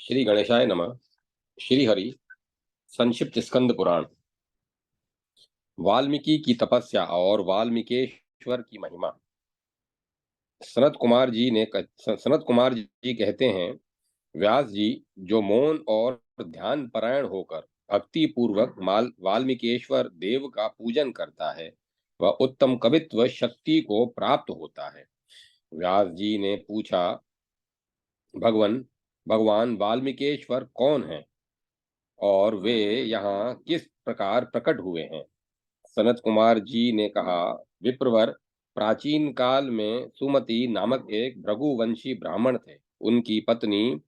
श्री गणेशाय नमः। श्री हरि। संक्षिप्त स्कंद पुराण। वाल्मीकि की तपस्या और वाल्मीकेश्वर की महिमा। सनत कुमार जी कहते हैं, व्यास जी जो मौन और ध्यान परायण होकर भक्ति पूर्वक वाल्मीकेश्वर देव का पूजन करता है, वह उत्तम कवित्व शक्ति को प्राप्त होता है। व्यास जी ने पूछा, भगवान भगवान वाल्मीकेश्वर कौन है और वे यहाँ किस प्रकार प्रकट हुए हैं? सनत कुमार जी ने कहा, विप्रवर, प्राचीन काल में सुमति नामक एक भृगुवंशी ब्राह्मण थे। उनकी पत्नी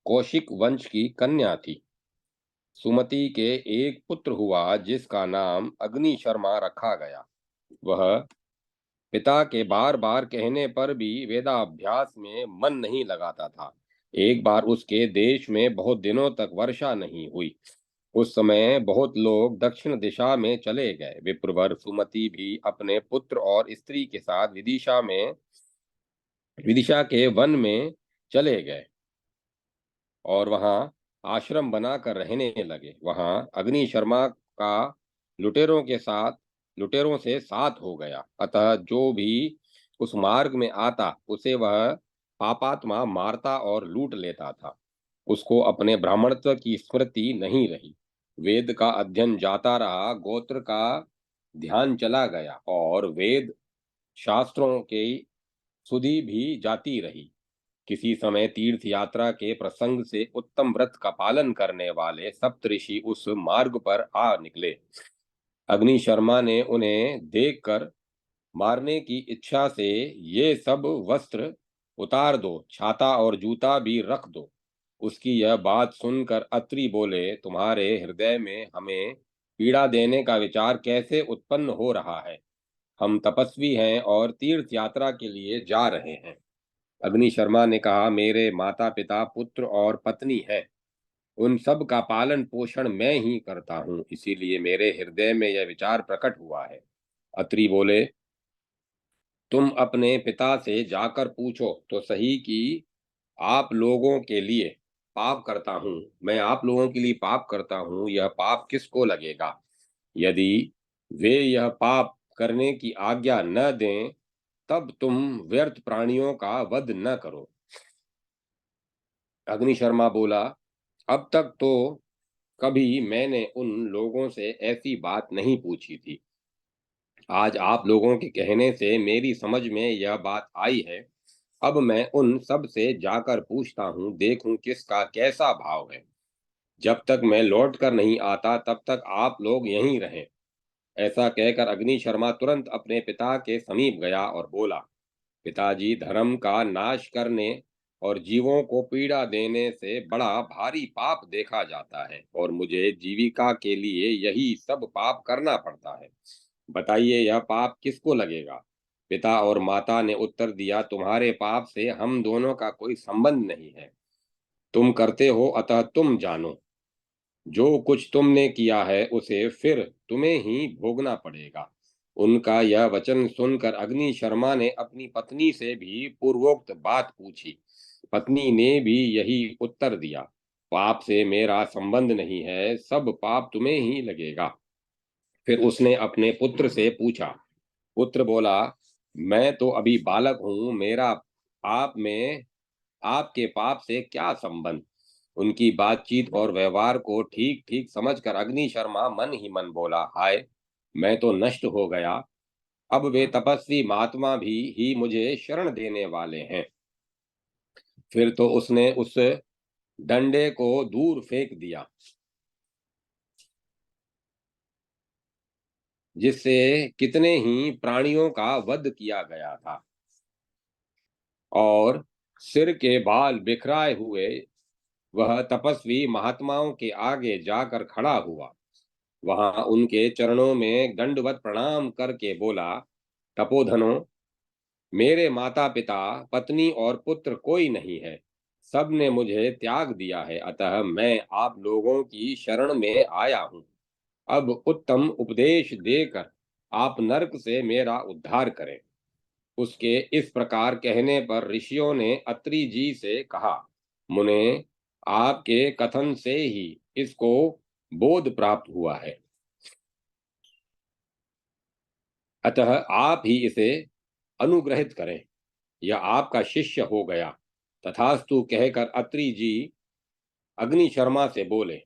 कौशिक वंश की कन्या थी। सुमति के एक पुत्र हुआ जिसका नाम अग्नि शर्मा रखा गया। वह पिता के बार बार कहने पर भी वेदाभ्यास में मन नहीं लगाता था। एक बार उसके देश में बहुत दिनों तक वर्षा नहीं हुई। उस समय बहुत लोग दक्षिण दिशा में चले गए। विप्रवर सुमति भी अपने पुत्र और स्त्री के साथ विदिशा के वन में चले गए और वहां आश्रम बनाकर रहने लगे। वहां अग्नि शर्मा का लुटेरों से साथ हो गया। अतः जो भी उस मार्ग में आता उसे वह पापात्मा मारता और लूट लेता था। उसको अपने ब्राह्मणत्व की स्मृति नहीं रही। वेद का अध्ययन जाता रहा, गोत्र का ध्यान चला गया और वेद शास्त्रों की सुधि भी जाती रही। किसी समय तीर्थ यात्रा के प्रसंग से उत्तम व्रत का पालन करने वाले सप्तऋषि उस मार्ग पर आ निकले। अग्नि शर्मा ने उन्हें देखकर मारने की इच्छा से, ये सब वस्त्र उतार दो, छाता और जूता भी रख दो। उसकी यह बात सुनकर अत्रि बोले, तुम्हारे हृदय में हमें पीड़ा देने का विचार कैसे उत्पन्न हो रहा है? हम तपस्वी हैं और तीर्थ यात्रा के लिए जा रहे हैं। अग्नि शर्मा ने कहा, मेरे माता पिता पुत्र और पत्नी हैं। उन सब का पालन पोषण मैं ही करता हूँ, इसीलिए मेरे हृदय में यह विचार प्रकट हुआ है। अत्रि बोले, तुम अपने पिता से जाकर पूछो तो सही कि आप लोगों के लिए पाप करता हूँ, मैं आप लोगों के लिए पाप करता हूँ, यह पाप किसको लगेगा? यदि वे यह पाप करने की आज्ञा न दें तब तुम व्यर्थ प्राणियों का वध न करो। अग्नि शर्मा बोला, अब तक तो कभी मैंने उन लोगों से ऐसी बात नहीं पूछी थी। आज आप लोगों के कहने से मेरी समझ में यह बात आई है। अब मैं उन सब से जाकर पूछता हूँ, देखूं किसका कैसा भाव है। जब तक मैं लौट कर नहीं आता तब तक आप लोग यहीं रहें। ऐसा कहकर अग्नि शर्मा तुरंत अपने पिता के समीप गया और बोला, पिताजी, धर्म का नाश करने और जीवों को पीड़ा देने से बड़ा भारी पाप देखा जाता है और मुझे जीविका के लिए यही सब पाप करना पड़ता है। बताइए, यह पाप किसको लगेगा? पिता और माता ने उत्तर दिया, तुम्हारे पाप से हम दोनों का कोई संबंध नहीं है। तुम करते हो अतः तुम जानो। जो कुछ तुमने किया है उसे फिर तुम्हें ही भोगना पड़ेगा। उनका यह वचन सुनकर अग्नि शर्मा ने अपनी पत्नी से भी पूर्वोक्त बात पूछी। पत्नी ने भी यही उत्तर दिया, पाप से मेरा संबंध नहीं है, सब पाप तुम्हें ही लगेगा। फिर उसने अपने पुत्र से पूछा। पुत्र बोला, मैं तो अभी बालक हूं, मेरा आप में आपके पाप से क्या संबंध? उनकी बातचीत और व्यवहार को ठीक ठीक समझकर अग्नि शर्मा मन ही मन बोला, हाय, मैं तो नष्ट हो गया। अब वे तपस्वी महात्मा भी ही मुझे शरण देने वाले हैं। फिर तो उसने उस डंडे को दूर फेंक दिया जिससे कितने ही प्राणियों का वध किया गया था और सिर के बाल बिखराए हुए वह तपस्वी महात्माओं के आगे जाकर खड़ा हुआ। वहां उनके चरणों में दंडवत प्रणाम करके बोला, तपोधनो, मेरे माता पिता पत्नी और पुत्र कोई नहीं है। सब ने मुझे त्याग दिया है, अतः मैं आप लोगों की शरण में आया हूँ। अब उत्तम उपदेश देकर आप नरक से मेरा उद्धार करें। उसके इस प्रकार कहने पर ऋषियों ने अत्रि जी से कहा, मुने, आपके कथन से ही इसको बोध प्राप्त हुआ है, अतः आप ही इसे अनुग्रहित करें। यह आपका शिष्य हो गया। तथास्तु कहकर अत्रि जी अग्नि शर्मा से बोले,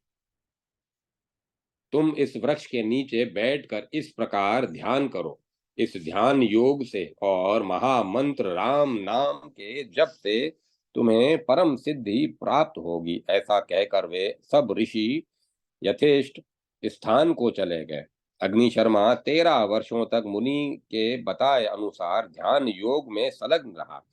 तुम इस वृक्ष के नीचे बैठकर इस प्रकार ध्यान करो। इस ध्यान योग से और महामंत्र राम नाम के जप से तुम्हें परम सिद्धि प्राप्त होगी। ऐसा कहकर वे सब ऋषि यथेष्ट स्थान को चले गए। अग्नि शर्मा 13 वर्षों तक मुनि के बताए अनुसार ध्यान योग में संलग्न रहा।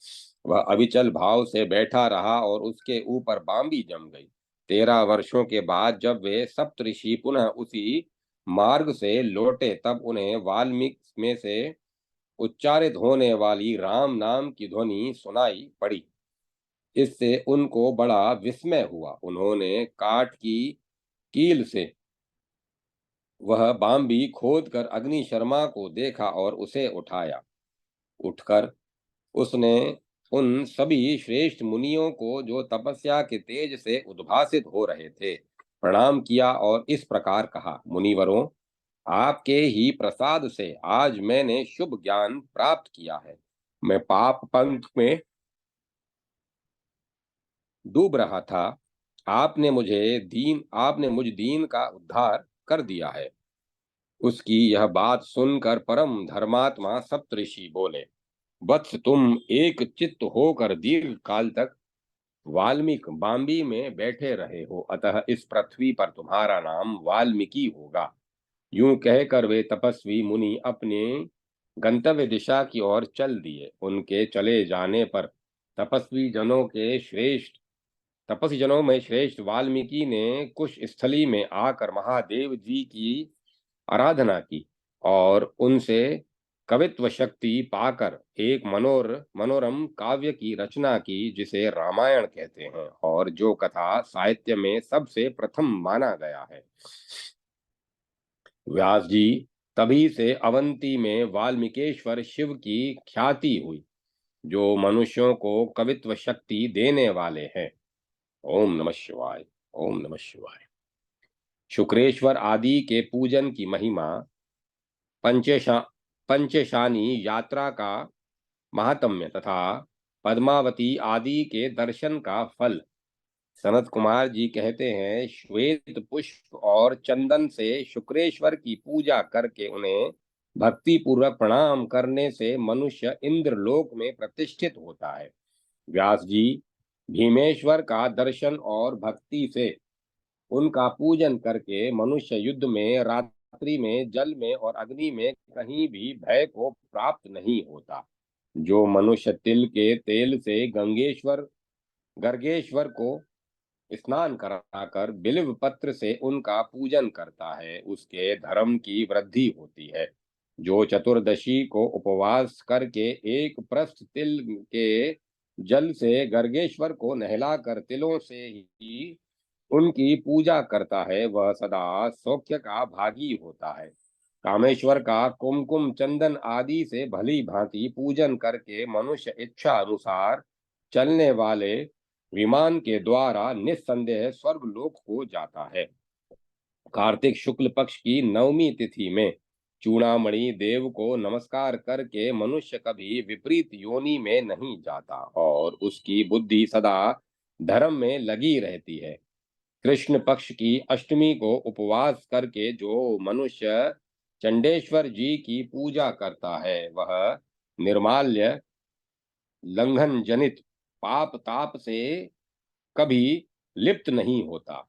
वह अविचल भाव से बैठा रहा और उसके ऊपर बांबी जम गई। 13 वर्षों के बाद जब वे सप्तऋषि पुनः उसी मार्ग से लौटे, तब उन्हें वाल्मीकि में से उच्चारित होने वाली राम नाम की ध्वनि सुनाई पड़ी। इससे उनको बड़ा विस्मय हुआ। उन्होंने काठ की कील से वह बांबी खोदकर अग्नि शर्मा को देखा और उसे उठाया। उठकर उसने उन सभी श्रेष्ठ मुनियों को जो तपस्या के तेज से उद्भासित हो रहे थे प्रणाम किया और इस प्रकार कहा, मुनिवरों, आपके ही प्रसाद से आज मैंने शुभ ज्ञान प्राप्त किया है। मैं पाप पंथ में डूब रहा था, आपने मुझ दीन का उद्धार कर दिया है। उसकी यह बात सुनकर परम धर्मात्मा सप्तऋषि बोले, वत्स, तुम एक चित्त होकर दीर्घ काल तक वाल्मीकि बांबी में बैठे रहे हो, अतः इस पृथ्वी पर तुम्हारा नाम वाल्मीकि होगा। यूं कहकर वे तपस्वी मुनि अपने गंतव्य दिशा की ओर चल दिए। उनके चले जाने पर तपस्वी जनों के श्रेष्ठ तपस्वी जनों में श्रेष्ठ वाल्मीकि ने कुश स्थली में आकर महादेव जी की आराधना की और उनसे कवित्व शक्ति पाकर एक मनोरम काव्य की रचना की, जिसे रामायण कहते हैं और जो कथा साहित्य में सबसे प्रथम माना गया है। व्यास जी तभी से अवंती में वाल्मीकेश्वर शिव की ख्याति हुई, जो मनुष्यों को कवित्व शक्ति देने वाले हैं। ओम नमः शिवाय। ओम नमः शिवाय। शुक्रेश्वर आदि के पूजन की महिमा, पंचेशा पंचेशानी यात्रा का महात्म्य तथा पद्मावती आदि के दर्शन का फल। सनत कुमार जी कहते हैं, श्वेत पुष्प और चंदन से शुक्रेश्वर की पूजा करके उन्हें भक्ति पूर्वक प्रणाम करने से मनुष्य इंद्र लोक में प्रतिष्ठित होता है। व्यास जी भीमेश्वर का दर्शन और भक्ति से उनका पूजन करके मनुष्य युद्ध में, रात्रि में, जल में और अग्नि में कहीं भी भय को प्राप्त नहीं होता। जो मनुष्य तिल के तेल से गंगेश्वर गर्गेश्वर को स्नान कराकर बिल्व पत्र से उनका पूजन करता है, उसके धर्म की वृद्धि होती है। जो चतुर्दशी को उपवास करके एक प्रस्थ तिल के जल से गर्गेश्वर को नहलाकर तिलों से ही उनकी पूजा करता है, वह सदा सौख्य का भागी होता है। कामेश्वर का कुमकुम चंदन आदि से भली भांति पूजन करके मनुष्य इच्छा अनुसार चलने वाले विमान के द्वारा निस्संदेह स्वर्ग लोक को जाता है। कार्तिक शुक्ल पक्ष की नवमी तिथि में चूड़ामणि देव को नमस्कार करके मनुष्य कभी विपरीत योनि में नहीं जाता और उसकी बुद्धि सदा धर्म में लगी रहती है। कृष्ण पक्ष की अष्टमी को उपवास करके जो मनुष्य चंडेश्वर जी की पूजा करता है, वह निर्माल्य लंघन जनित पाप ताप से कभी लिप्त नहीं होता।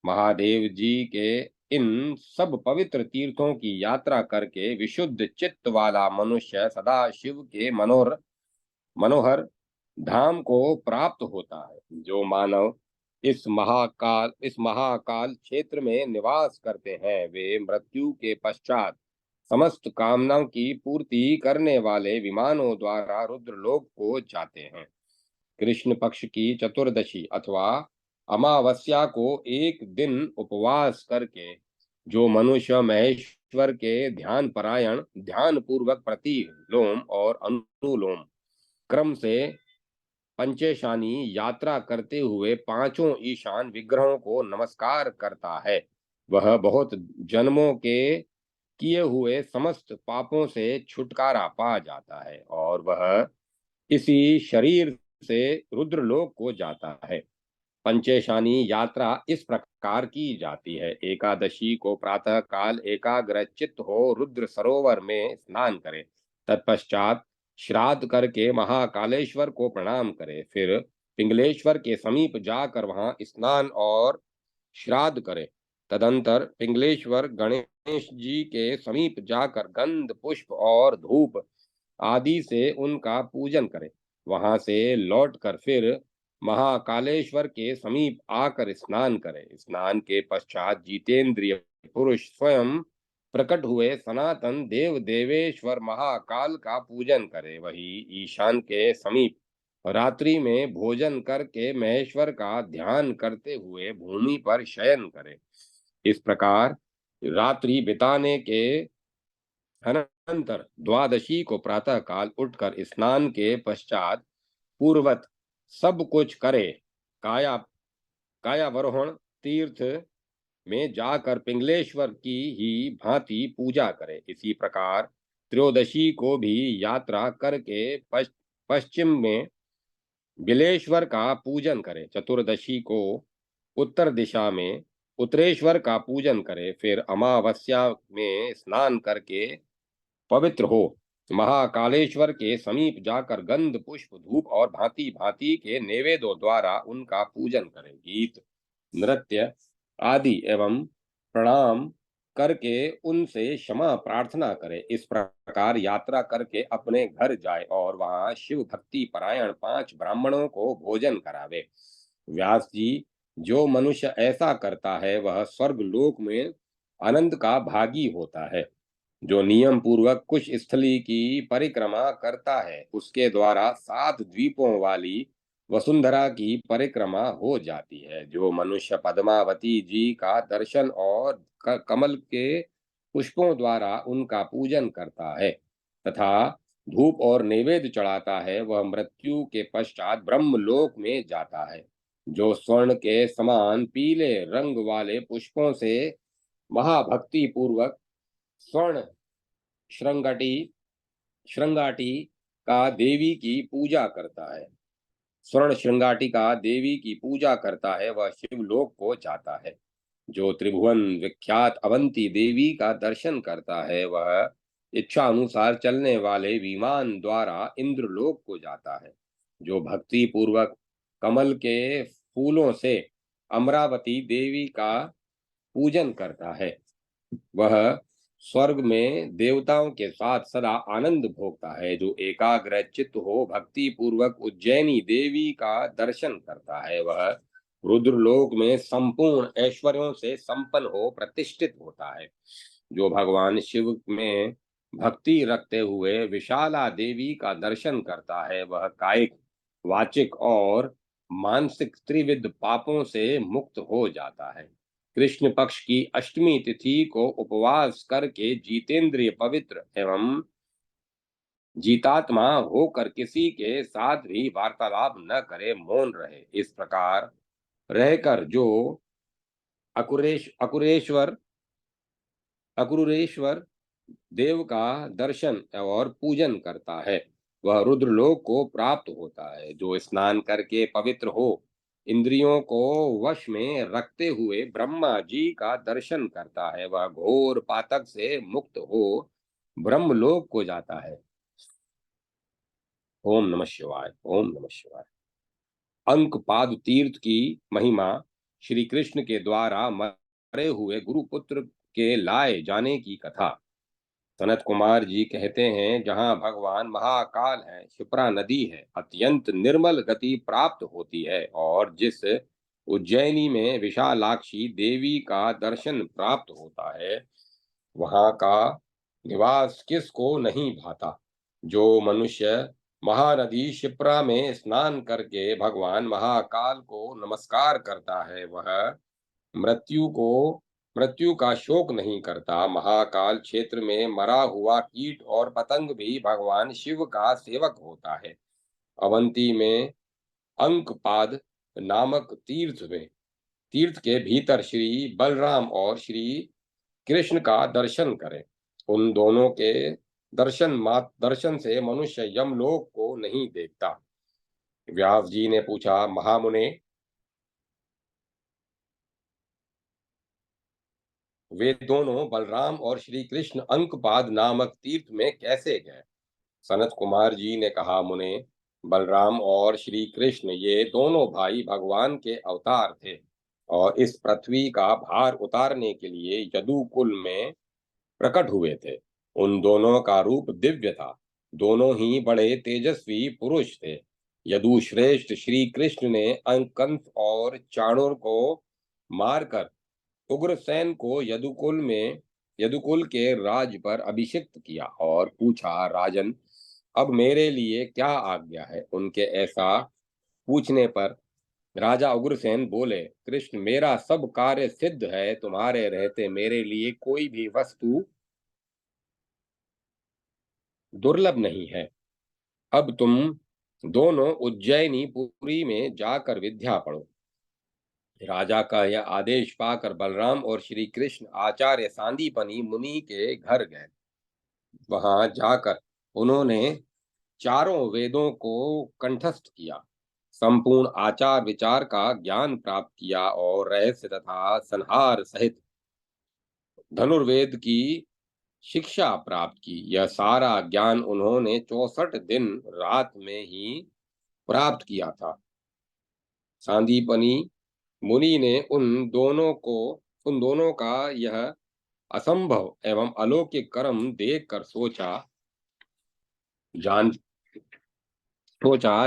महादेव जी के इन सब पवित्र तीर्थों की यात्रा करके विशुद्ध चित्त वाला मनुष्य सदा शिव के मनोहर धाम को प्राप्त होता है। जो मानव इस महाकाल क्षेत्र में निवास करते हैं, वे मृत्यु के पश्चात समस्त कामनाओं की पूर्ति करने वाले विमानों द्वारा रुद्रलोक को जाते हैं। कृष्ण पक्ष की चतुर्दशी अथवा अमावस्या को एक दिन उपवास करके जो मनुष्य महेश्वर के ध्यान परायण ध्यान पूर्वक प्रतिलोम और अनुलोम क्रम से पंचेशानी यात्रा करते हुए पांचों ईशान विग्रहों को नमस्कार करता है, वह बहुत जन्मों के किए हुए समस्त पापों से छुटकारा पा जाता है और वह इसी शरीर से रुद्रलोक को जाता है। पंचेशानी यात्रा इस प्रकार की जाती है। एकादशी को प्रातः काल एकाग्र चित्त हो रुद्र सरोवर में स्नान करे, तत्पश्चात श्राद्ध करके महाकालेश्वर को प्रणाम करे, फिर पिंगलेश्वर के समीप जाकर वहां स्नान और श्राद्ध करे। तदंतर पिंगलेश्वर गणेश जी के समीप जाकर गंध पुष्प और धूप आदि से उनका पूजन करे। वहां से लौटकर फिर महाकालेश्वर के समीप आकर स्नान करे। स्नान के पश्चात जितेंद्रिय पुरुष स्वयं प्रकट हुए सनातन देव देवेश्वर महाकाल का पूजन करे। वही ईशान के समीप रात्रि में भोजन करके महेश्वर का ध्यान करते हुए भूमि पर शयन करे। इस प्रकार रात्रि बिताने के अनंतर द्वादशी को प्रातः काल उठकर स्नान के पश्चात पूर्वत सब कुछ करे। काया कायावरोहण तीर्थ में जाकर पिंगलेश्वर की ही भांति पूजा करे। इसी प्रकार त्रयोदशी को भी यात्रा करके पश्चिम में बिलेश्वर का पूजन करे। चतुर्दशी को उत्तर दिशा में उत्तरेश्वर का पूजन करे। फिर अमावस्या में स्नान करके पवित्र हो महाकालेश्वर के समीप जाकर गंध पुष्प धूप और भांति भांति के नैवेद्यों द्वारा उनका पूजन करें। गीत नृत्य आदि एवं प्रणाम करके उनसे क्षमा प्रार्थना करे। इस प्रकार यात्रा करके अपने घर जाए और वहां शिव भक्ति परायण 5 ब्राह्मणों को भोजन करावे। व्यास जी, जो मनुष्य ऐसा करता है वह स्वर्ग लोक में आनंद का भागी होता है। जो नियम पूर्वक कुश स्थली की परिक्रमा करता है उसके द्वारा 7 द्वीपों वाली वसुंधरा की परिक्रमा हो जाती है। जो मनुष्य पद्मावती जी का दर्शन और कमल के पुष्पों द्वारा उनका पूजन करता है तथा धूप और नैवेद्य चढ़ाता है वह मृत्यु के पश्चात ब्रह्मलोक में जाता है। जो स्वर्ण के समान पीले रंग वाले पुष्पों से महाभक्ति पूर्वक स्वर्ण श्रृंगाटी श्रृंगाटी का देवी की पूजा करता है स्वर्ण श्रृंगाटी का देवी की पूजा करता है वह शिवलोक को जाता है। जो त्रिभुवन विख्यात अवंती देवी का दर्शन करता है वह इच्छा अनुसार चलने वाले विमान द्वारा इंद्रलोक को जाता है। जो भक्ति पूर्वक कमल के फूलों से अमरावती देवी का पूजन करता है वह स्वर्ग में देवताओं के साथ सदा आनंद भोगता है। जो एकाग्र चित्त हो भक्ति पूर्वक उज्जैनी देवी का दर्शन करता है वह रुद्रलोक में संपूर्ण ऐश्वर्यों से संपन्न हो प्रतिष्ठित होता है। जो भगवान शिव में भक्ति रखते हुए विशाला देवी का दर्शन करता है वह कायिक वाचिक और मानसिक त्रिविध पापों से मुक्त हो जाता है। कृष्ण पक्ष की अष्टमी तिथि को उपवास करके जीतेंद्रिय पवित्र एवं जीतात्मा होकर किसी के साथ भी वार्तालाप न करे, मौन रहे। इस प्रकार रहकर जो अकुरेश्वर अक्रूरेश्वर देव का दर्शन और पूजन करता है वह रुद्रलोक को प्राप्त होता है। जो स्नान करके पवित्र हो इंद्रियों को वश में रखते हुए ब्रह्मा जी का दर्शन करता है वह घोर पातक से मुक्त हो ब्रह्मलोक को जाता है। ओम नमः शिवाय। ओम नमः शिवाय। अंकपाद तीर्थ की महिमा श्री कृष्ण के द्वारा मरे हुए गुरुपुत्र के लाए जाने की कथा। सनत कुमार जी कहते हैं, जहाँ भगवान महाकाल है, क्षिप्रा नदी है, अत्यंत निर्मल गति प्राप्त होती है और जिस उज्जैनी में विशालाक्षी देवी का दर्शन प्राप्त होता है वहाँ का निवास किसको नहीं भाता। जो मनुष्य महानदी क्षिप्रा में स्नान करके भगवान महाकाल को नमस्कार करता है वह मृत्यु को मृत्यु का शोक नहीं करता। महाकाल क्षेत्र में मरा हुआ कीट और पतंग भी भगवान शिव का सेवक होता है। अवंती में अंकपाद नामक तीर्थ के भीतर श्री बलराम और श्री कृष्ण का दर्शन करें। उन दोनों के दर्शन से मनुष्य यमलोक को नहीं देखता। व्यास जी ने पूछा, महामुने, वे दोनों बलराम और श्री कृष्ण अंकपाद नामक तीर्थ में कैसे गए? सनत कुमार जी ने कहा, मुने, बलराम और श्री कृष्ण ये दोनों भाई भगवान के अवतार थे और इस पृथ्वी का भार उतारने के लिए यदुकुल में प्रकट हुए थे। उन दोनों का रूप दिव्य था। दोनों ही बड़े तेजस्वी पुरुष थे। यदु श्रेष्ठ श्री कृष्ण ने कंस और चाणूर को मारकर उग्रसेन को यदुकुल के राज पर अभिषिक्त किया और पूछा, राजन, अब मेरे लिए क्या आज्ञा है? उनके ऐसा पूछने पर राजा उग्रसेन बोले, कृष्ण, मेरा सब कार्य सिद्ध है। तुम्हारे रहते मेरे लिए कोई भी वस्तु दुर्लभ नहीं है। अब तुम दोनों उज्जैनी पुरी में जाकर विद्या पढ़ो। राजा का यह आदेश पाकर बलराम और श्री कृष्ण आचार्य सांदीपनी मुनि के घर गए। वहां जाकर उन्होंने चारों वेदों को कंठस्थ किया, संपूर्ण आचार विचार का ज्ञान प्राप्त किया और रहस्य तथा संहार सहित धनुर्वेद की शिक्षा प्राप्त की। यह सारा ज्ञान उन्होंने 64 दिन रात में ही प्राप्त किया था। सांदीपनी मुनि ने उन दोनों का यह असंभव एवं अलौकिक कर्म देखकर जान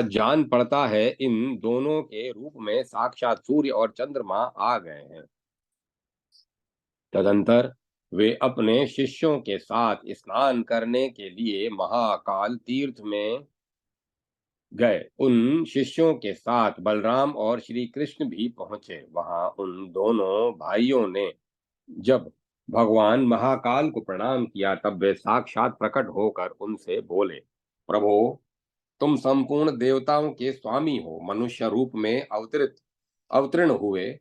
जान पड़ता है इन दोनों के रूप में साक्षात सूर्य और चंद्रमा आ गए हैं। तदंतर वे अपने शिष्यों के साथ स्नान करने के लिए महाकाल तीर्थ में गए। उन शिष्यों के साथ बलराम और श्री कृष्ण भी पहुंचे। वहां उन दोनों भाइयों ने जब भगवान महाकाल को प्रणाम किया, तब वे साक्षात प्रकट होकर उनसे बोले, प्रभो, तुम संपूर्ण देवताओं के स्वामी हो। मनुष्य रूप में अवतीर्ण हुए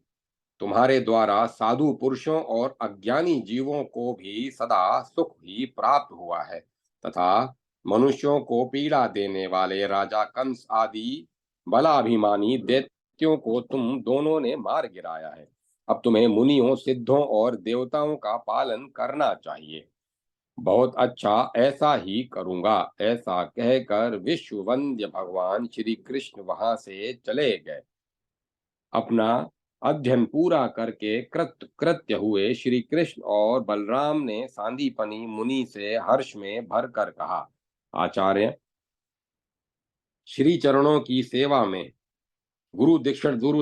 तुम्हारे द्वारा साधु पुरुषों और अज्ञानी जीवों को भी सदा सुख ही प्राप्त हुआ है तथा मनुष्यों को पीड़ा देने वाले राजा कंस आदि बलाभिमानी दैत्यों को तुम दोनों ने मार गिराया है। अब तुम्हें मुनियों, सिद्धों और देवताओं का पालन करना चाहिए। बहुत अच्छा, ऐसा ही करूंगा। ऐसा कहकर विश्ववंद्य भगवान श्री कृष्ण वहां से चले गए। अपना अध्ययन पूरा करके कृत्य हुए श्री कृष्ण और बलराम ने सांदीपनी मुनि से हर्ष में भरकर कहा, आचार्य, श्री चरणों की सेवा में गुरु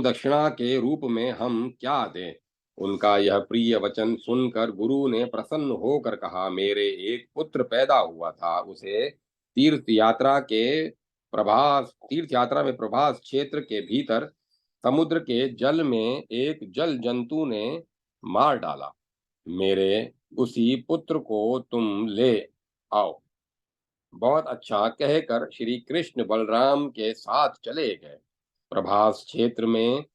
दक्षिणा के रूप में हम क्या दें? उनका यह प्रिय वचन सुनकर गुरु ने प्रसन्न होकर कहा, मेरे एक पुत्र पैदा हुआ था। उसे तीर्थ यात्रा में प्रभास क्षेत्र के भीतर समुद्र के जल में एक जल जंतु ने मार डाला। मेरे उसी पुत्र को तुम ले आओ। बहुत अच्छा कहकर श्री कृष्ण बलराम के साथ चले गए। प्रभास क्षेत्र में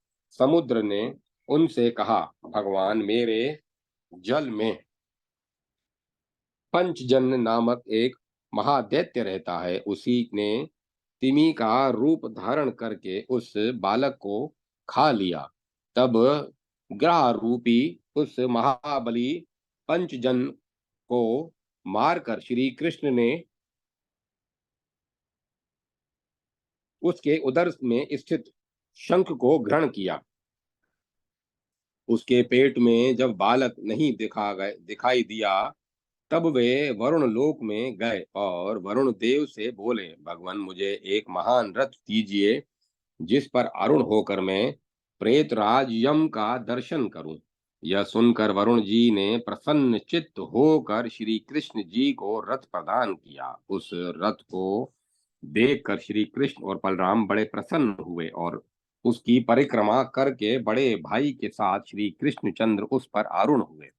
समुद्र ने उनसे कहा, भगवान, मेरे जल में पंचजन नामक एक महादैत्य रहता है। उसी ने तिमी का रूप धारण करके उस बालक को खा लिया। तब ग्रह रूपी उस महाबली पंचजन को मारकर श्री कृष्ण ने उसके उदर में स्थित शंख को ग्रहण किया। उसके पेट में जब बालक नहीं दिखाई दिया, तब वे वरुण लोक में गए और वरुण देव से बोले, भगवान, मुझे एक महान रथ दीजिए जिस पर आरूढ़ होकर मैं प्रेतराज यम का दर्शन करूं। यह सुनकर वरुण जी ने प्रसन्न चित्त होकर श्री कृष्ण जी को रथ प्रदान किया। उस रथ को देखकर श्री कृष्ण और बलराम बड़े प्रसन्न हुए और उसकी परिक्रमा करके बड़े भाई के साथ श्री कृष्णचंद्र उस पर आरूढ़ हुए।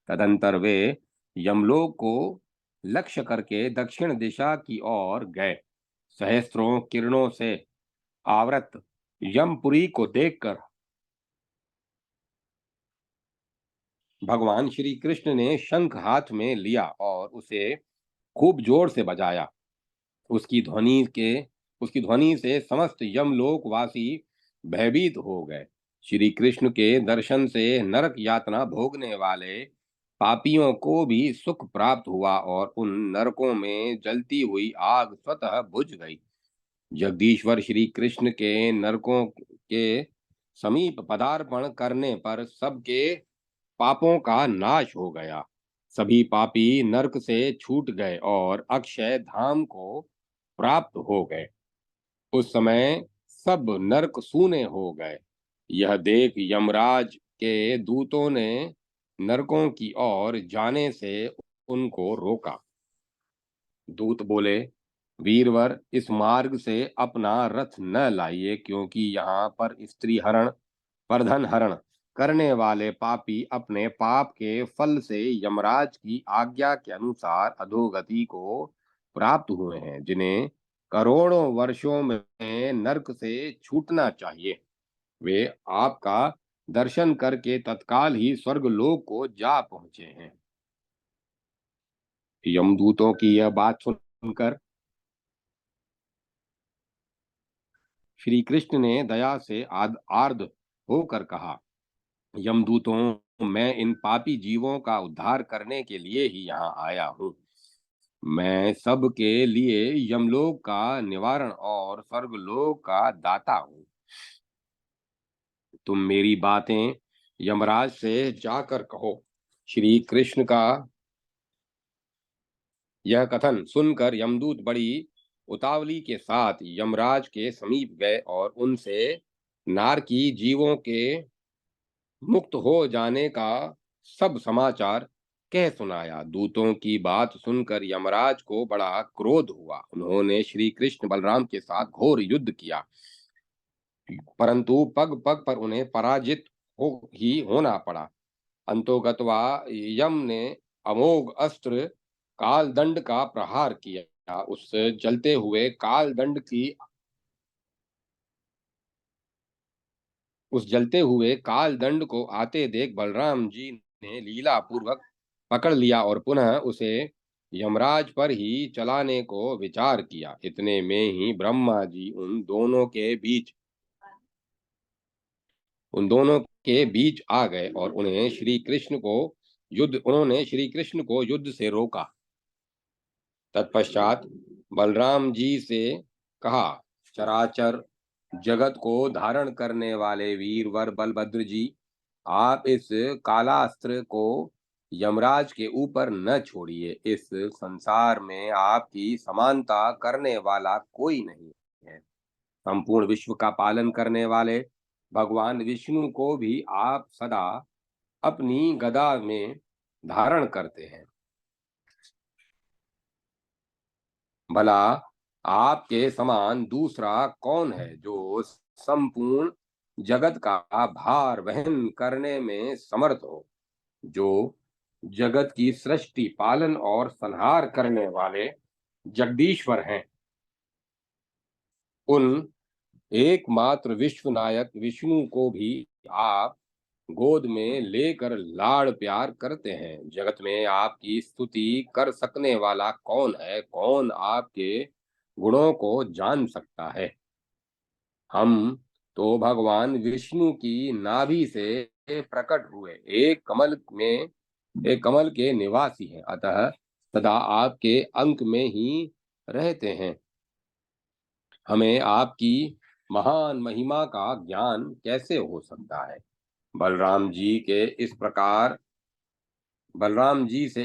तदंतर वे यमलोक को लक्ष्य करके दक्षिण दिशा की ओर गए। सहस्त्रों किरणों से आवृत यमपुरी को देखकर भगवान श्री कृष्ण ने शंख हाथ में लिया और उसे खूब जोर से बजाया। उसकी ध्वनि के उसकी ध्वनि से समस्त यमलोकवासी भयभीत हो गए। श्री कृष्ण के दर्शन से नरक यातना भोगने वाले पापियों को भी सुख प्राप्त हुआ और उन नरकों में जलती हुई आग स्वतः बुझ गई। जगदीश्वर श्री कृष्ण के नरकों के समीप पदार्पण करने पर सबके पापों का नाश हो गया। सभी पापी नरक से छूट गए और अक्षय धाम को प्राप्त हो गए। उस समय सब नरक सूने हो गए। यह देख यमराज के दूतों ने नरकों की ओर जाने से उनको रोका। दूत बोले, वीरवर, इस मार्ग से अपना रथ न लाइए, क्योंकि यहाँ पर स्त्री हरण, प्रधन हरण करने वाले पापी अपने पाप के फल से यमराज की आज्ञा के अनुसार अधोगति को प्राप्त हुए हैं, जिन्हें करोड़ों वर्षों में नरक से छूटना चाहिए। वे आपका दर्शन करके तत्काल ही स्वर्गलोक को जा पहुंचे हैं। यमदूतों की यह बात सुनकर श्री कृष्ण ने दया से आर्द्र होकर कहा, यमदूतों, मैं इन पापी जीवों का उद्धार करने के लिए ही यहाँ आया हूँ। मैं सबके लिए यमलोक का निवारण और स्वर्गलोक का दाता हूँ। तुम मेरी बातें यमराज से जाकर कहो। श्री कृष्ण का यह कथन सुनकर यमदूत बड़ी उतावली के साथ यमराज के समीप गए और उनसे नारकी जीवों के मुक्त हो जाने का सब समाचार कह सुनाया। दूतों की बात सुनकर यमराज को बड़ा क्रोध हुआ। उन्होंने श्री कृष्ण बलराम के साथ घोर युद्ध किया, परंतु पग पग पर उन्हें पराजित होना पड़ा। अंतोगत्वा यम ने अमोघ अस्त्र कालदंड का प्रहार किया। उस जलते हुए काल दंड को आते देख बलराम जी ने लीला पूर्वक पकड़ लिया और पुनः उसे यमराज पर ही चलाने को विचार किया। इतने में ही ब्रह्मा जी उन दोनों के बीच आ गए और उन्होंने श्री कृष्ण को युद्ध से रोका। तत्पश्चात बलराम जी से कहा, चराचर जगत को धारण करने वाले वीरवर बलभद्र जी, आप इस कालास्त्र को यमराज के ऊपर न छोड़िए। इस संसार में आपकी समानता करने वाला कोई नहीं है। संपूर्ण विश्व का पालन करने वाले भगवान विष्णु को भी आप सदा अपनी गदा में धारण करते हैं। भला आपके समान दूसरा कौन है जो संपूर्ण जगत का भार वहन करने में समर्थ हो। जो जगत की सृष्टि पालन और संहार करने वाले जगदीश्वर हैं, उन एकमात्र विश्व नायक विष्णु को भी आप गोद में लेकर लाड़ प्यार करते हैं। जगत में आपकी स्तुति कर सकने वाला कौन है? कौन आपके गुणों को जान सकता है? हम तो भगवान विष्णु की नाभि से प्रकट हुए एक कमल के निवासी हैं, अतः सदा आपके अंक में ही रहते हैं। हमें आपकी महान महिमा का ज्ञान कैसे हो सकता है? बलराम जी से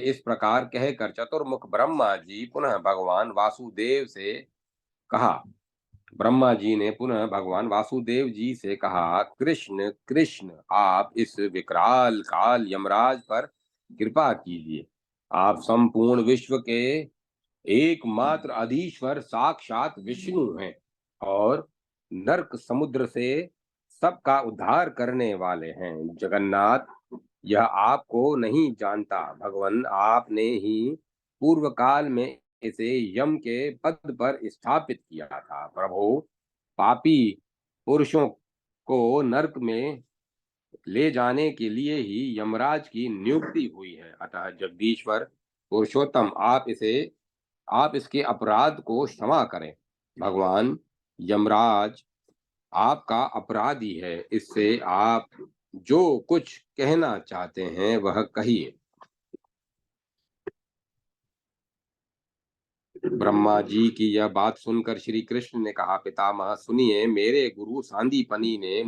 इस प्रकार कहकर चतुर्मुख ब्रह्मा जी पुनः भगवान वासुदेव से कहा ब्रह्मा जी ने पुनः भगवान वासुदेव जी से कहा, कृष्ण कृष्ण, आप इस विकराल काल यमराज पर कृपा कीजिए। आप संपूर्ण विश्व के एकमात्र अधीश्वर साक्षात विष्णु हैं और नरक समुद्र से सबका उद्धार करने वाले हैं। जगन्नाथ, यह आपको नहीं जानता। भगवान, आपने ही पूर्व काल में इसे यम के पद पर स्थापित किया था। प्रभु, पापी पुरुषों को नरक में ले जाने के लिए ही यमराज की नियुक्ति हुई है। अतः जगदीश्वर पुरुषोत्तम, आप इसके अपराध को क्षमा करें। भगवान, यमराज आपका अपराधी है। इससे आप जो कुछ कहना चाहते हैं वह कहिए। ब्रह्मा जी की यह बात सुनकर श्री कृष्ण ने कहा, पितामह सुनिए, मेरे गुरु सांदीपनी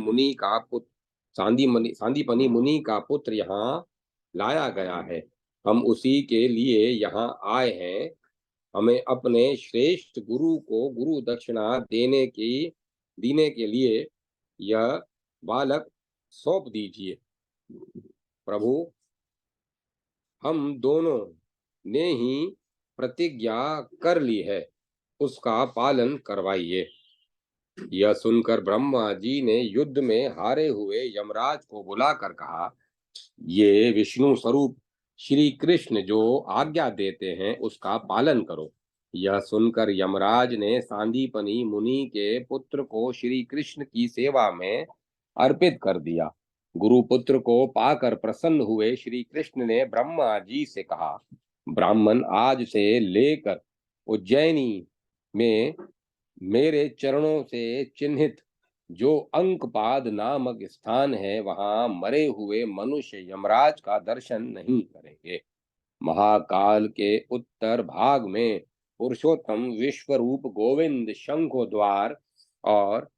मुनि का पुत्र यहाँ लाया गया है। हम उसी के लिए यहाँ आए हैं। हमें अपने श्रेष्ठ गुरु को गुरु दक्षिणा देने के लिए यह बालक सौंप दीजिए। प्रभु, हम दोनों ने ही प्रतिज्ञा कर ली है, उसका पालन करवाइए। यह सुनकर ब्रह्मा जी ने युद्ध में हारे हुए यमराज को बुलाकर कहा, ये विष्णु स्वरूप श्री कृष्ण जो आज्ञा देते हैं उसका पालन करो। यह सुनकर यमराज ने सांदीपनी मुनि के पुत्र को श्री कृष्ण की सेवा में अर्पित कर दिया। गुरुपुत्र को पाकर प्रसन्न हुए श्री कृष्ण ने ब्रह्मा जी से कहा, ब्राह्मण, आज से लेकर उज्जैनी में मेरे चरणों से चिन्हित जो अंकपाद नामक स्थान है, वहां मरे हुए मनुष्य यमराज का दर्शन नहीं करेंगे। महाकाल के उत्तर भाग में पुरुषोत्तम विश्वरूप गोविंद, शंखो द्वार और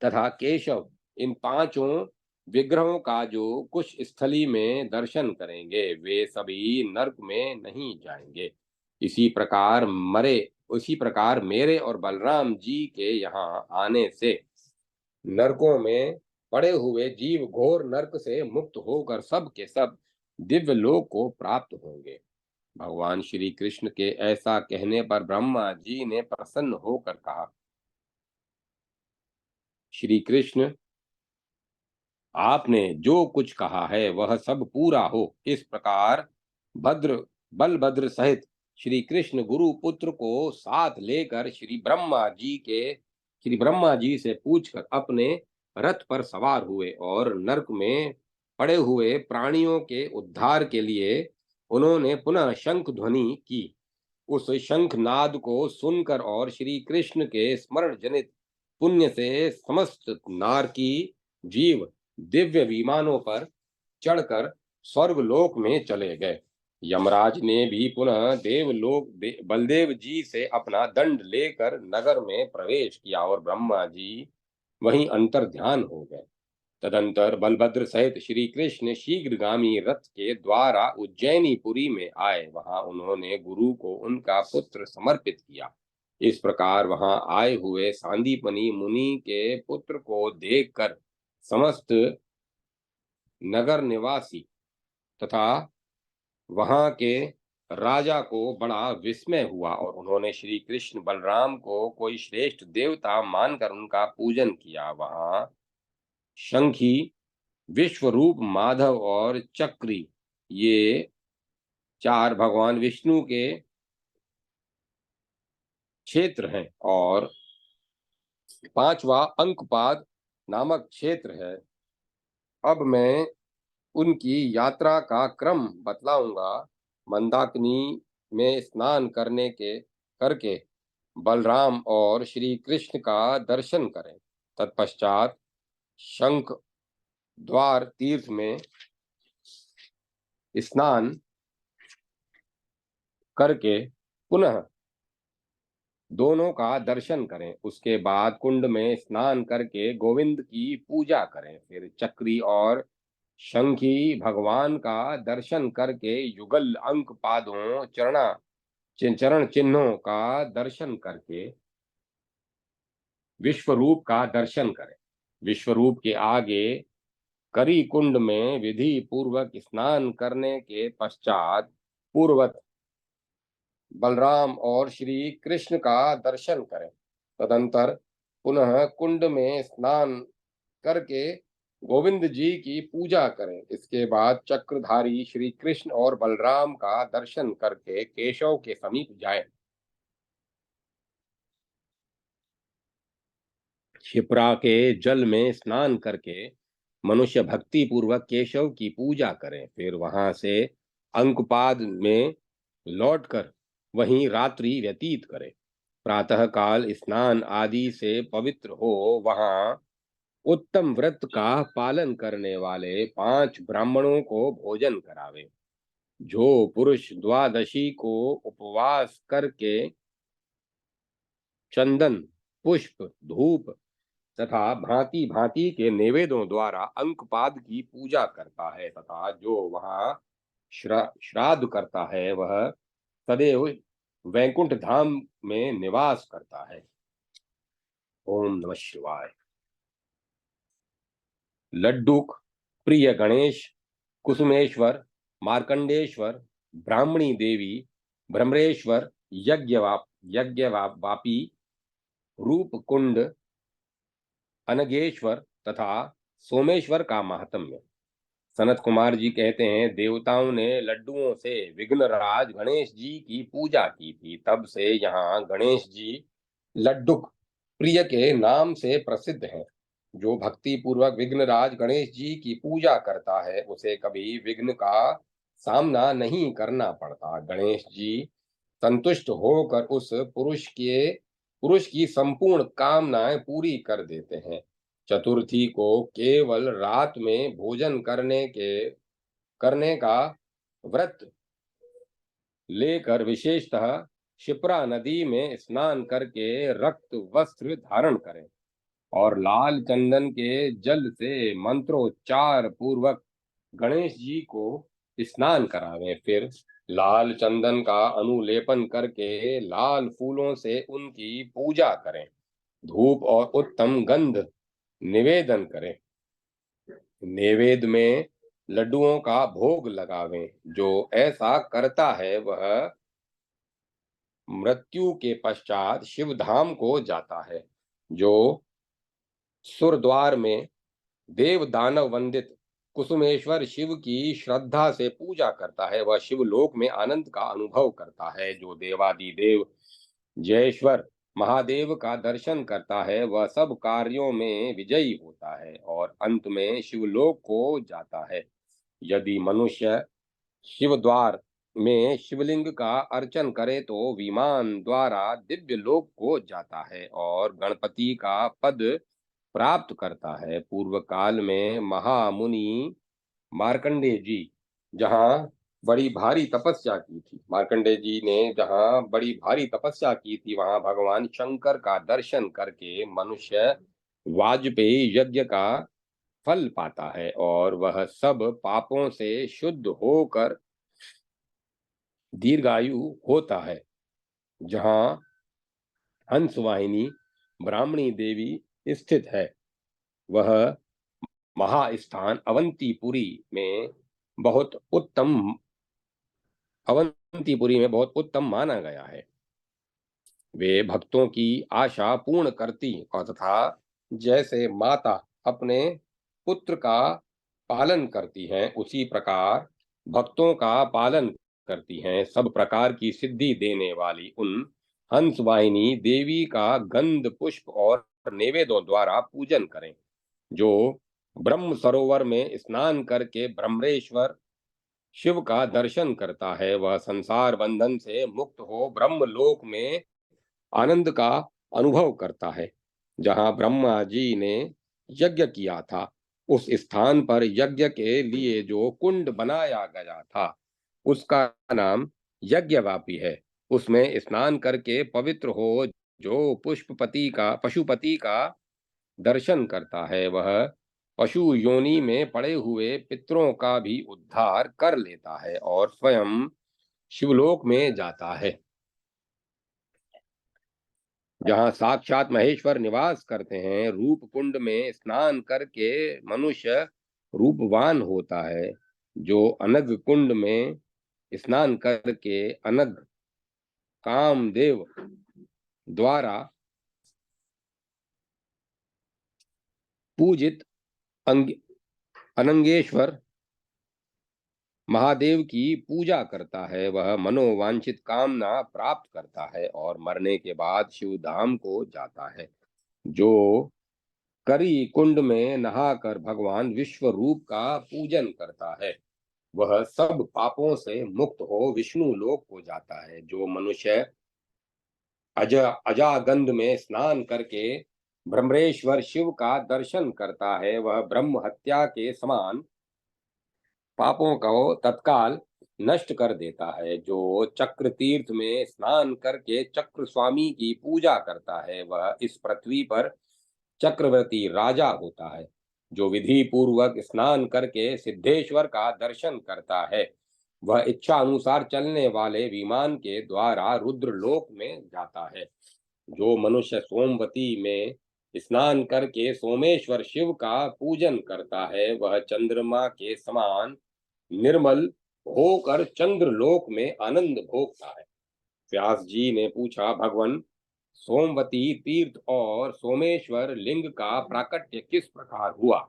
तथा केशव, इन पांचों विग्रहों का जो कुछ स्थली में दर्शन करेंगे वे सभी नरक में नहीं जाएंगे। इसी प्रकार मरे उसी प्रकार मेरे और बलराम जी के यहाँ आने से नरकों में पड़े हुए जीव घोर नरक से मुक्त होकर सब के सब दिव्य लोक को प्राप्त होंगे। भगवान श्री कृष्ण के ऐसा कहने पर ब्रह्मा जी ने प्रसन्न होकर कहा, श्री कृष्ण, आपने जो कुछ कहा है वह सब पूरा हो। इस प्रकार बलभद्र सहित श्री कृष्ण गुरु पुत्र को साथ लेकर श्री ब्रह्मा जी से पूछकर अपने रथ पर सवार हुए और नरक में पड़े हुए प्राणियों के उद्धार के लिए उन्होंने पुनः शंख ध्वनि की। उस शंख नाद को सुनकर और श्री कृष्ण के स्मरण जनित पुण्य से समस्त नारकी जीव दिव्य विमानों पर चढ़कर स्वर्गलोक में चले गए। यमराज ने भी पुनः बलदेव जी से अपना दंड लेकर नगर में प्रवेश किया और ब्रह्मा जी वहीं अंतर ध्यान हो गए। तदंतर बलभद्र सहित श्री कृष्ण शीघ्रगामी रथ के द्वारा उज्जैनीपुरी में आए। वहां उन्होंने गुरु को उनका पुत्र समर्पित किया। इस प्रकार वहां आए हुए सांदीपनी मुनि के पुत्र को देखकर समस्त नगर निवासी तथा वहां के राजा को बड़ा विस्मय हुआ और उन्होंने श्री कृष्ण बलराम को कोई श्रेष्ठ देवता मानकर उनका पूजन किया। वहां शंखी, विश्वरूप, माधव और चक्री, ये चार भगवान विष्णु के क्षेत्र हैं और पांचवा अंकपाद नामक क्षेत्र है। अब मैं उनकी यात्रा का क्रम बतलाऊंगा। मंदाकिनी में स्नान करके बलराम और श्री कृष्ण का दर्शन करें। तत्पश्चात शंख द्वार तीर्थ में स्नान करके पुनः दोनों का दर्शन करें। उसके बाद कुंड में स्नान करके गोविंद की पूजा करें। फिर चक्री और शंखी भगवान का दर्शन करके युगल अंक पादों चरण चिन्हों का दर्शन करके विश्वरूप का दर्शन करें। विश्वरूप के आगे करी कुंड में विधि पूर्वक स्नान करने के पश्चात पूर्वत बलराम और श्री कृष्ण का दर्शन करें। तदंतर पुनः कुंड में स्नान करके गोविंद जी की पूजा करें। इसके बाद चक्रधारी श्री कृष्ण और बलराम का दर्शन करके केशव के समीप जाएं। क्षिप्रा के जल में स्नान करके मनुष्य भक्ति पूर्वक केशव की पूजा करें। फिर वहां से अंकपाद में लौटकर वहीं रात्रि व्यतीत करें। प्रातः काल स्नान आदि से पवित्र हो वहां उत्तम व्रत का पालन करने वाले 5 ब्राह्मणों को भोजन करावे। जो पुरुष द्वादशी को उपवास करके चंदन, पुष्प, धूप तथा भांति भांति के नैवेद्यों द्वारा अंकपाद की पूजा करता है तथा जो वहां श्राद्ध करता है वह सदैव वैकुंठ धाम में निवास करता है। ओम नमः शिवाय। लड्डुक, प्रिय गणेश, कुसुमेश्वर, मार्कंडेश्वर, ब्राह्मणी देवी, भ्रमरेश्वर, यज्ञवापी, रूप कुंड, अनगेश्वर तथा सोमेश्वर का महात्म्य। सनत कुमार जी कहते हैं, देवताओं ने लड्डुओं से विघ्नराज गणेश जी की पूजा की थी। तब से यहाँ गणेश जी लड्डुक प्रिय के नाम से प्रसिद्ध हैं। जो भक्ति पूर्वक विघ्नराज गणेश जी की पूजा करता है उसे कभी विघ्न का सामना नहीं करना पड़ता। गणेश जी संतुष्ट होकर उस पुरुष की संपूर्ण कामनाएं पूरी कर देते हैं। चतुर्थी को केवल रात में भोजन करने का व्रत लेकर विशेषतः क्षिप्रा नदी में स्नान करके रक्त वस्त्र धारण करें और लाल चंदन के जल से मंत्रोच्चार पूर्वक गणेश जी को स्नान करावें। फिर लाल चंदन का अनुलेपन करके लाल फूलों से उनकी पूजा करें। धूप और उत्तम गंध निवेदन करें। नैवेद्य में लड्डुओं का भोग लगावें। जो ऐसा करता है वह मृत्यु के पश्चात शिव धाम को जाता है। जो सुरद्वार में देव दानव वंदित कुसुमेश्वर शिव की श्रद्धा से पूजा करता है वह शिवलोक में आनंद का अनुभव करता है। जो देवादिदेव जयेश्वर महादेव का दर्शन करता है वह सब कार्यों में विजयी होता है और अंत में शिवलोक को जाता है। यदि मनुष्य शिवद्वार में शिवलिंग का अर्चन करे तो विमान द्वारा दिव्य लोक को जाता है और गणपति का पद प्राप्त करता है। पूर्व काल में महामुनि मार्कंडेय जी जहाँ बड़ी भारी तपस्या की थी, मार्कंडेय जी ने जहाँ बड़ी भारी तपस्या की थी वहां भगवान शंकर का दर्शन करके मनुष्य वाजपेयी यज्ञ का फल पाता है और वह सब पापों से शुद्ध होकर दीर्घायु होता है। जहाँ हंसवाहिनी ब्राह्मणी देवी स्थित है वह महास्थान अवंतीपुरी में बहुत उत्तम माना गया है। वे भक्तों की आशा पूर्ण करती और तथा जैसे माता अपने पुत्र का पालन करती हैं उसी प्रकार भक्तों का पालन करती हैं। सब प्रकार की सिद्धि देने वाली उन हंसवाहिनी देवी का गंध पुष्प और नैवेद्यों द्वारा पूजन करें। जो ब्रह्म सरोवर में स्नान करके ब्रह्मेश्वर शिव का दर्शन करता है वह संसार बंधन से मुक्त हो ब्रह्म लोक में आनंद का अनुभव करता है। जहाँ ब्रह्मा जी ने यज्ञ किया था उस स्थान पर यज्ञ के लिए जो कुंड बनाया गया था उसका नाम यज्ञवापी है। उसमें स्नान करके पवित्र हो जो पशुपति का दर्शन करता है वह पशु योनि में पड़े हुए पितरों का भी उद्धार कर लेता है और स्वयं शिवलोक में जाता है जहाँ साक्षात महेश्वर निवास करते हैं। रूप कुंड में स्नान करके मनुष्य रूपवान होता है। जो अनग कुंड में स्नान करके अनग कामदेव द्वारा पूजित अनंगेश्वर महादेव की पूजा करता है, वह मनोवांछित कामना प्राप्त करता है और मरने के बाद शिव धाम को जाता है। जो करी कुंड में नहाकर भगवान विश्व रूप का पूजन करता है, वह सब पापों से मुक्त हो विष्णु लोक को जाता है। जो मनुष्य अजागंध में स्नान करके ब्रह्मेश्वर शिव का दर्शन करता है, वह ब्रह्म हत्या के समान पापों को तत्काल नष्ट कर देता है। जो चक्र तीर्थ में स्नान करके चक्र स्वामी की पूजा करता है, वह इस पृथ्वी पर चक्रवर्ती राजा होता है। जो विधि पूर्वक स्नान करके सिद्धेश्वर का दर्शन करता है, वह इच्छा अनुसार चलने वाले विमान के द्वारा रुद्र लोक में जाता है। जो मनुष्य सोमवती में स्नान करके सोमेश्वर शिव का पूजन करता है, वह चंद्रमा के समान निर्मल होकर चंद्रलोक में आनंद भोगता है। व्यास जी ने पूछा, भगवान, सोमवती तीर्थ और सोमेश्वर लिंग का प्राकट्य किस प्रकार हुआ?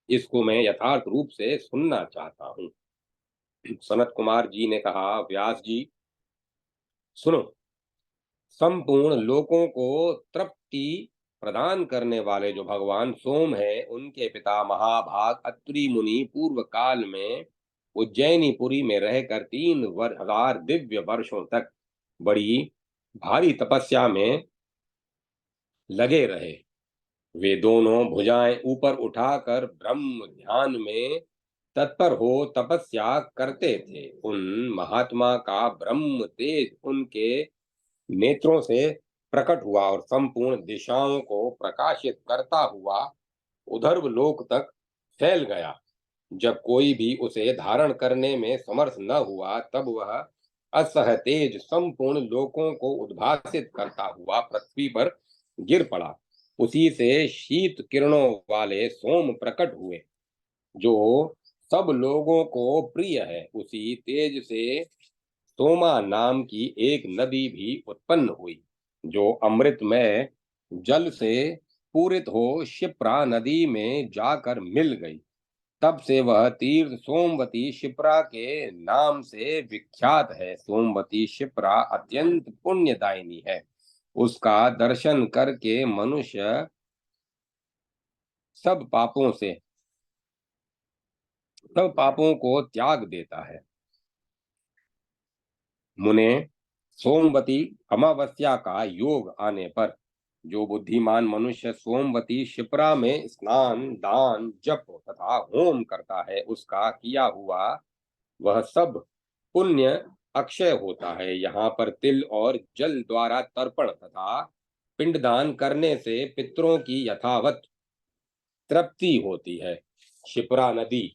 इसको मैं यथार्थ रूप से सुनना चाहता हूँ। सनत कुमार जी ने कहा, व्यास जी, सुनो। संपूर्ण लोकों को तृप्ति प्रदान करने वाले जो भगवान सोम है, उनके पिता महाभाग अत्रि मुनि पूर्व काल में उज्जैनीपुरी में रहकर 3,000 दिव्य वर्षों तक बड़ी भारी तपस्या में लगे रहे। वे दोनों भुजाएं ऊपर उठाकर ब्रह्म ध्यान में तत्पर हो तपस्या करते थे। उन महात्मा का ब्रह्म तेज उनके नेत्रों से प्रकट हुआ और संपूर्ण दिशाओं को प्रकाशित करता हुआ उधर्व लोक तक फैल गया। जब कोई भी उसे धारण करने में समर्थ न हुआ, तब वह असह तेज संपूर्ण लोकों को उद्भासित करता हुआ पृथ्वी पर गिर पड़ा। उसी से शीत किरणों वाले सोम प्रकट हुए, जो सब लोगों को प्रिय है। उसी तेज से सोमा नाम की एक नदी भी उत्पन्न हुई, जो अमृतमय जल से पूरित हो शिप्रा नदी में जाकर मिल गई। तब से वह तीर्थ सोमवती शिप्रा के नाम से विख्यात है। सोमवती शिप्रा अत्यंत पुण्यदायिनी है। उसका दर्शन करके मनुष्य सब पापों से सब पापों को त्याग देता है। मुने, सोमवती अमावस्या का योग आने पर जो बुद्धिमान मनुष्य सोमवती शिप्रा में स्नान, दान, जप तथा होम करता है, उसका किया हुआ वह सब पुण्य अक्षय होता है। यहाँ पर तिल और जल द्वारा तर्पण तथा पिंडदान करने से पितरों की यथावत तृप्ति होती है। शिप्रा नदी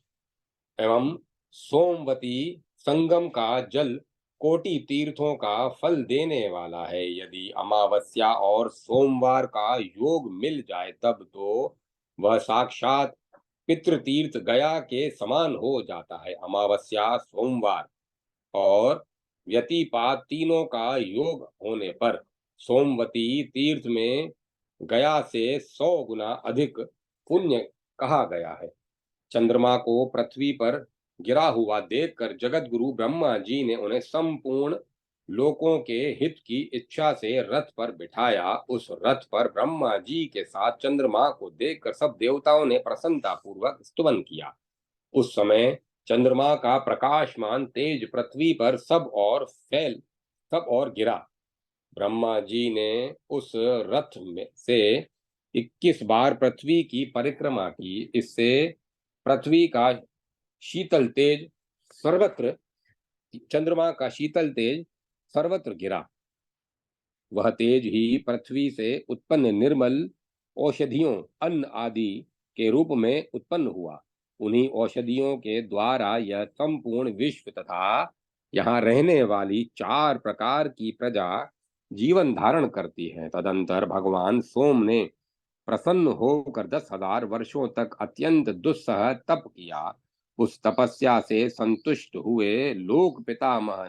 एवं सोमवती संगम का जल कोटि तीर्थों का फल देने वाला है। यदि अमावस्या और सोमवार का योग मिल जाए, तब तो वह साक्षात पितृतीर्थ गया के समान हो जाता है। अमावस्या, सोमवार और व्यतिपात तीनों का योग होने पर सोमवती तीर्थ में गया से 100 गुना अधिक पुण्य कहा गया है। चंद्रमा को पृथ्वी पर गिरा हुआ देखकर जगत गुरु ब्रह्मा जी ने उन्हें संपूर्ण लोकों के हित की इच्छा से रथ पर बिठाया। उस रथ पर ब्रह्मा जी के साथ चंद्रमा को देखकर सब देवताओं ने प्रसन्नता पूर्वक स्तुवन किया। उस समय चंद्रमा का प्रकाशमान तेज पृथ्वी पर सब और गिरा। ब्रह्मा जी ने उस रथ में से 21 बार पृथ्वी की परिक्रमा की। इससे पृथ्वी का शीतल तेज सर्वत्र चंद्रमा का शीतल तेज सर्वत्र गिरा। वह तेज ही पृथ्वी से उत्पन्न निर्मल औषधियों, अन्न आदि के रूप में उत्पन्न हुआ। उन्हीं औषधियों के द्वारा यह संपूर्ण विश्व तथा यहाँ रहने वाली 4 प्रकार की प्रजा जीवन धारण करती है। तदंतर भगवान सोम ने प्रसन्न होकर 10,000 वर्षों तक अत्यंत दुस्सह तप किया। उस तपस्या से संतुष्ट हुए लोक पितामह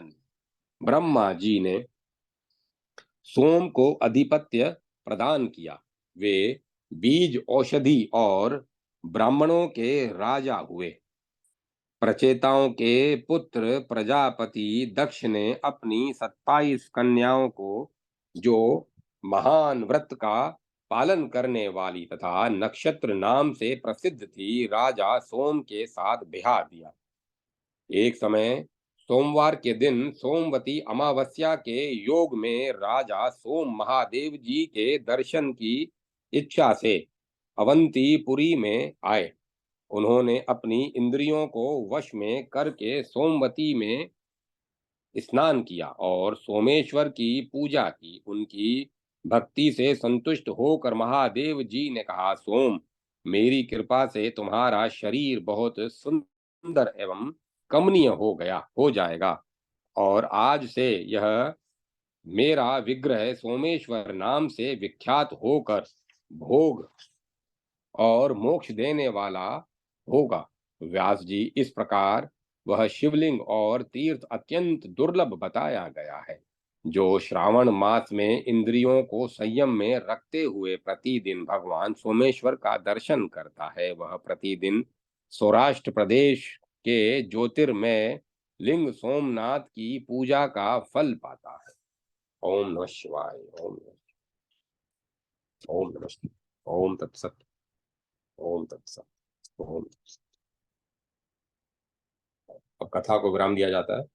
ब्रह्मा जी ने सोम को अधिपत्य प्रदान किया। वे बीज, औषधि और ब्राह्मणों के राजा हुए। प्रचेताओं के पुत्र प्रजापति दक्ष ने अपनी 27 कन्याओं को, जो महान व्रत का पालन करने वाली तथा नक्षत्र नाम से प्रसिद्ध थी, राजा सोम के साथ ब्याह दिया। एक समय सोमवार के दिन सोमवती अमावस्या के योग में राजा सोम महादेव जी के दर्शन की इच्छा से अवंतीपुरी में आए। उन्होंने अपनी इंद्रियों को वश में करके सोमवती में स्नान किया और सोमेश्वर की पूजा की। उनकी भक्ति से संतुष्ट होकर महादेव जी ने कहा, सोम, मेरी कृपा से तुम्हारा शरीर बहुत सुंदर एवं कमनीय हो जाएगा, और आज से यह मेरा विग्रह सोमेश्वर नाम से विख्यात होकर भोग और मोक्ष देने वाला होगा। व्यास जी, इस प्रकार वह शिवलिंग और तीर्थ अत्यंत दुर्लभ बताया गया है, जो श्रावण मास में इंद्रियों को संयम में रखते हुए प्रतिदिन भगवान सोमेश्वर का दर्शन करता है, वह प्रतिदिन सौराष्ट्र प्रदेश के ज्योतिर्मय लिंग सोमनाथ की पूजा का फल पाता है। ओम नमः शिवाय। ओम नमः शिवाय। ओम तत्सत। ओम तत्सत। ओम। अब कथा को विराम दिया जाता है।